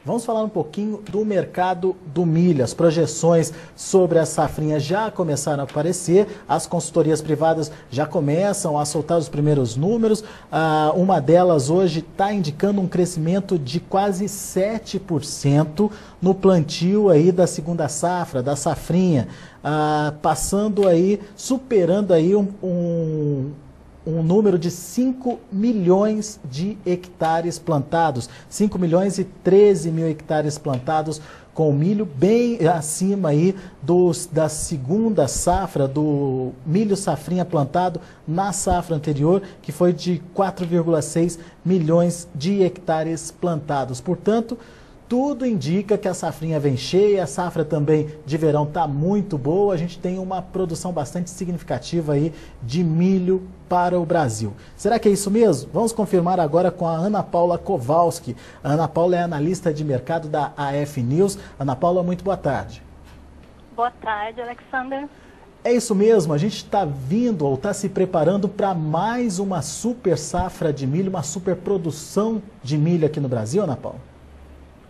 Vamos falar um pouquinho do mercado do milho. As projeções sobre a safrinha já começaram a aparecer, as consultorias privadas já começam a soltar os primeiros números. Uma delas hoje está indicando um crescimento de quase 7% no plantio aí da segunda safra, da safrinha, passando aí, superando aí um número de 5 milhões de hectares plantados, 5 milhões e 13 mil hectares plantados com milho, bem acima aí da segunda safra, do milho safrinha plantado na safra anterior, que foi de 4,6 milhões de hectares plantados. Portanto, tudo indica que a safrinha vem cheia, a safra também de verão está muito boa, a gente tem uma produção bastante significativa aí de milho para o Brasil. Será que é isso mesmo? Vamos confirmar agora com a Ana Paula Kowalski. A Ana Paula é analista de mercado da AF News. Ana Paula, muito boa tarde. Boa tarde, Alexander. É isso mesmo, a gente está vindo ou está se preparando para mais uma super safra de milho, uma super produção de milho aqui no Brasil, Ana Paula?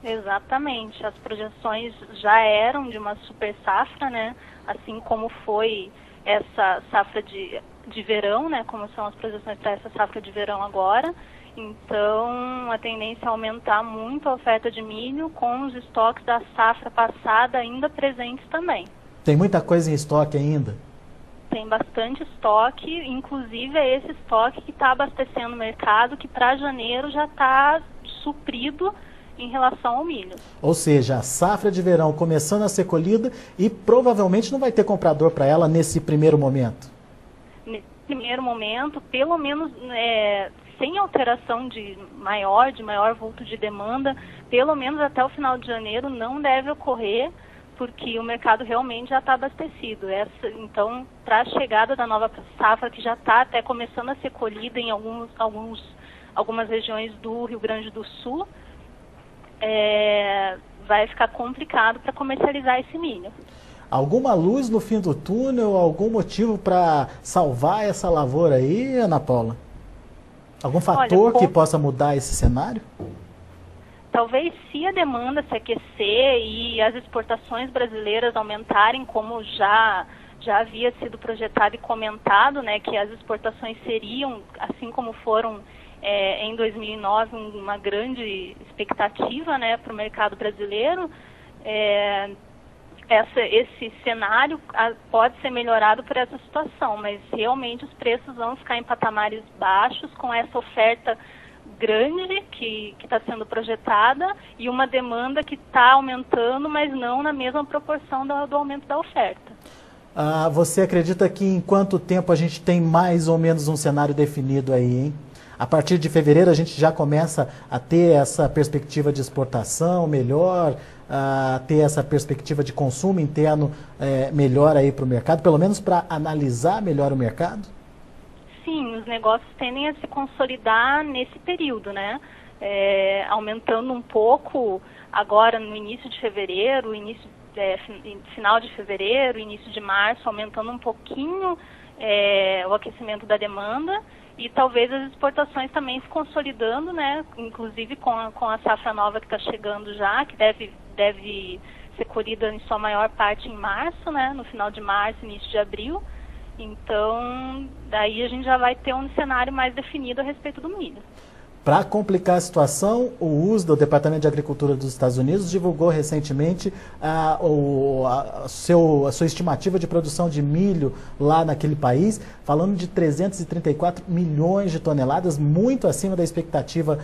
Exatamente, as projeções já eram de uma super safra, né? Assim como foi essa safra de verão, né? Como são as projeções para essa safra de verão agora. Então, a tendência é aumentar muito a oferta de milho com os estoques da safra passada ainda presentes também. Tem muita coisa em estoque ainda? Tem bastante estoque, inclusive é esse estoque que está abastecendo o mercado, que para janeiro já está suprido em relação ao milho. Ou seja, a safra de verão começando a ser colhida e provavelmente não vai ter comprador para ela nesse primeiro momento. Nesse primeiro momento, pelo menos sem alteração de maior vulto de demanda, pelo menos até o final de janeiro não deve ocorrer, porque o mercado realmente já está abastecido. Então, para a chegada da nova safra, que já está até começando a ser colhida em algumas regiões do Rio Grande do Sul, vai ficar complicado para comercializar esse milho. Alguma luz no fim do túnel, algum motivo para salvar essa lavoura aí, Ana Paula? Algum fator que possa mudar esse cenário? Talvez, se a demanda se aquecer e as exportações brasileiras aumentarem, como já havia sido projetado e comentado, né, que as exportações seriam, assim como foram em 2009, uma grande expectativa, né, para o mercado brasileiro. Esse cenário pode ser melhorado por essa situação, mas realmente os preços vão ficar em patamares baixos com essa oferta grande que está sendo projetada e uma demanda que está aumentando, mas não na mesma proporção do aumento da oferta. Você acredita que em quanto tempo a gente tem mais ou menos um cenário definido aí, hein? A partir de fevereiro a gente já começa a ter essa perspectiva de exportação melhor, a ter essa perspectiva de consumo interno melhor aí para o mercado, pelo menos para analisar melhor o mercado? Sim, os negócios tendem a se consolidar nesse período, né? Aumentando um pouco agora no início de fevereiro, final de fevereiro, início de março, aumentando um pouquinho o aquecimento da demanda. E talvez as exportações também se consolidando, né? Inclusive com a safra nova que está chegando já, que deve ser colhida em sua maior parte em março, né? No final de março, início de abril. Então, daí a gente já vai ter um cenário mais definido a respeito do milho. Para complicar a situação, o USDA, o Departamento de Agricultura dos Estados Unidos, divulgou recentemente a sua estimativa de produção de milho lá naquele país, falando de 334 milhões de toneladas, muito acima da expectativa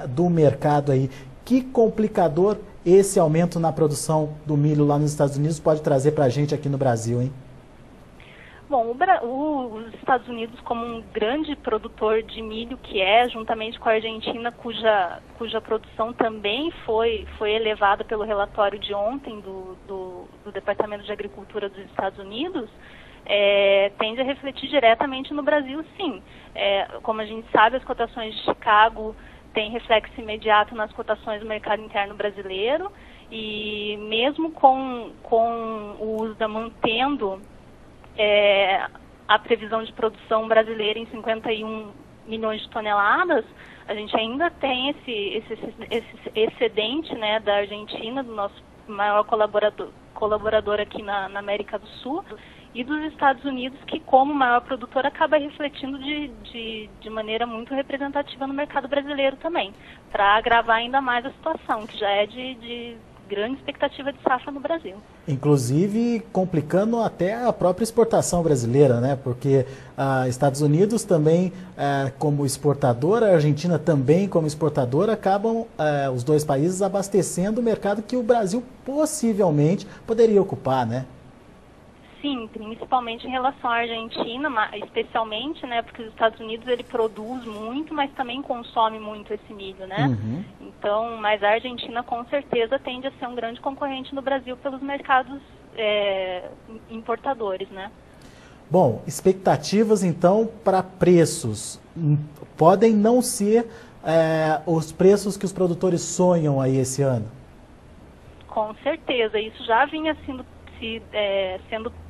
do mercado aí. Que complicador esse aumento na produção do milho lá nos Estados Unidos pode trazer para a gente aqui no Brasil, hein? Bom, os Estados Unidos, como um grande produtor de milho que juntamente com a Argentina, cuja produção também foi elevada pelo relatório de ontem do Departamento de Agricultura dos Estados Unidos, tende a refletir diretamente no Brasil, sim. Como a gente sabe, as cotações de Chicago têm reflexo imediato nas cotações do mercado interno brasileiro, e mesmo com o USDA mantendo a previsão de produção brasileira em 51 milhões de toneladas, a gente ainda tem esse excedente, né, da Argentina, do nosso maior colaborador aqui na América do Sul, e dos Estados Unidos, que como maior produtor acaba refletindo de maneira muito representativa no mercado brasileiro também, para agravar ainda mais a situação, que já é de grande expectativa de safra no Brasil. Inclusive complicando até a própria exportação brasileira, né? Porque Estados Unidos também como exportador, a Argentina também como exportadora, acabam os dois países abastecendo o mercado que o Brasil possivelmente poderia ocupar, né? Sim, principalmente em relação à Argentina, especialmente, né, porque os Estados Unidos ele produz muito, mas também consome muito esse milho, né? Uhum. Então, mas a Argentina com certeza tende a ser um grande concorrente no Brasil pelos mercados importadores, né? Bom, expectativas então para preços podem não ser os preços que os produtores sonham aí esse ano? Com certeza, isso já vinha sendo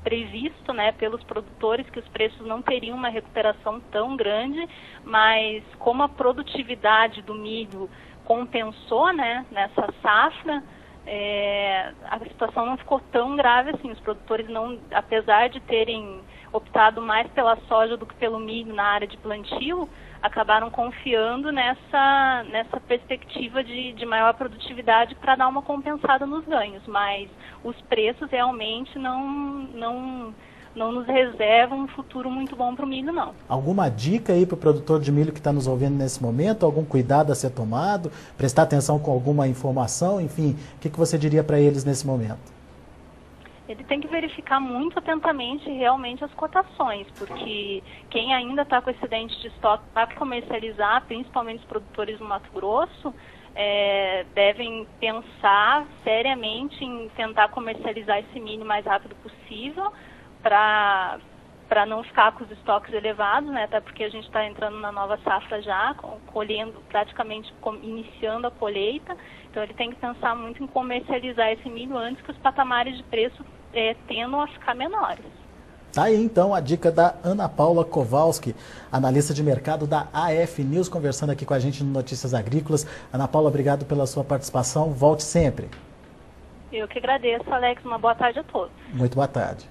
previsto, né, pelos produtores, que os preços não teriam uma recuperação tão grande, mas como a produtividade do milho compensou, né, nessa safra, a situação não ficou tão grave assim. Os produtores, não, apesar de terem optado mais pela soja do que pelo milho na área de plantio, acabaram confiando nessa perspectiva de maior produtividade para dar uma compensada nos ganhos, mas os preços realmente não nos reservam um futuro muito bom para o milho, não. Alguma dica aí para o produtor de milho que está nos ouvindo nesse momento? Algum cuidado a ser tomado? Prestar atenção com alguma informação? Enfim, o que você diria para eles nesse momento? Ele tem que verificar muito atentamente realmente as cotações, porque quem ainda está com excedente de estoque para comercializar, principalmente os produtores do Mato Grosso, devem pensar seriamente em tentar comercializar esse milho o mais rápido possível para não ficar com os estoques elevados, né? Até porque a gente está entrando na nova safra já, colhendo, praticamente iniciando a colheita. Então ele tem que pensar muito em comercializar esse milho antes que os patamares de preço tendam a ficar menores. Tá aí então a dica da Ana Paula Kowalski, analista de mercado da AF News, conversando aqui com a gente no Notícias Agrícolas. Ana Paula, obrigado pela sua participação. Volte sempre. Eu que agradeço, Alex. Uma boa tarde a todos. Muito boa tarde.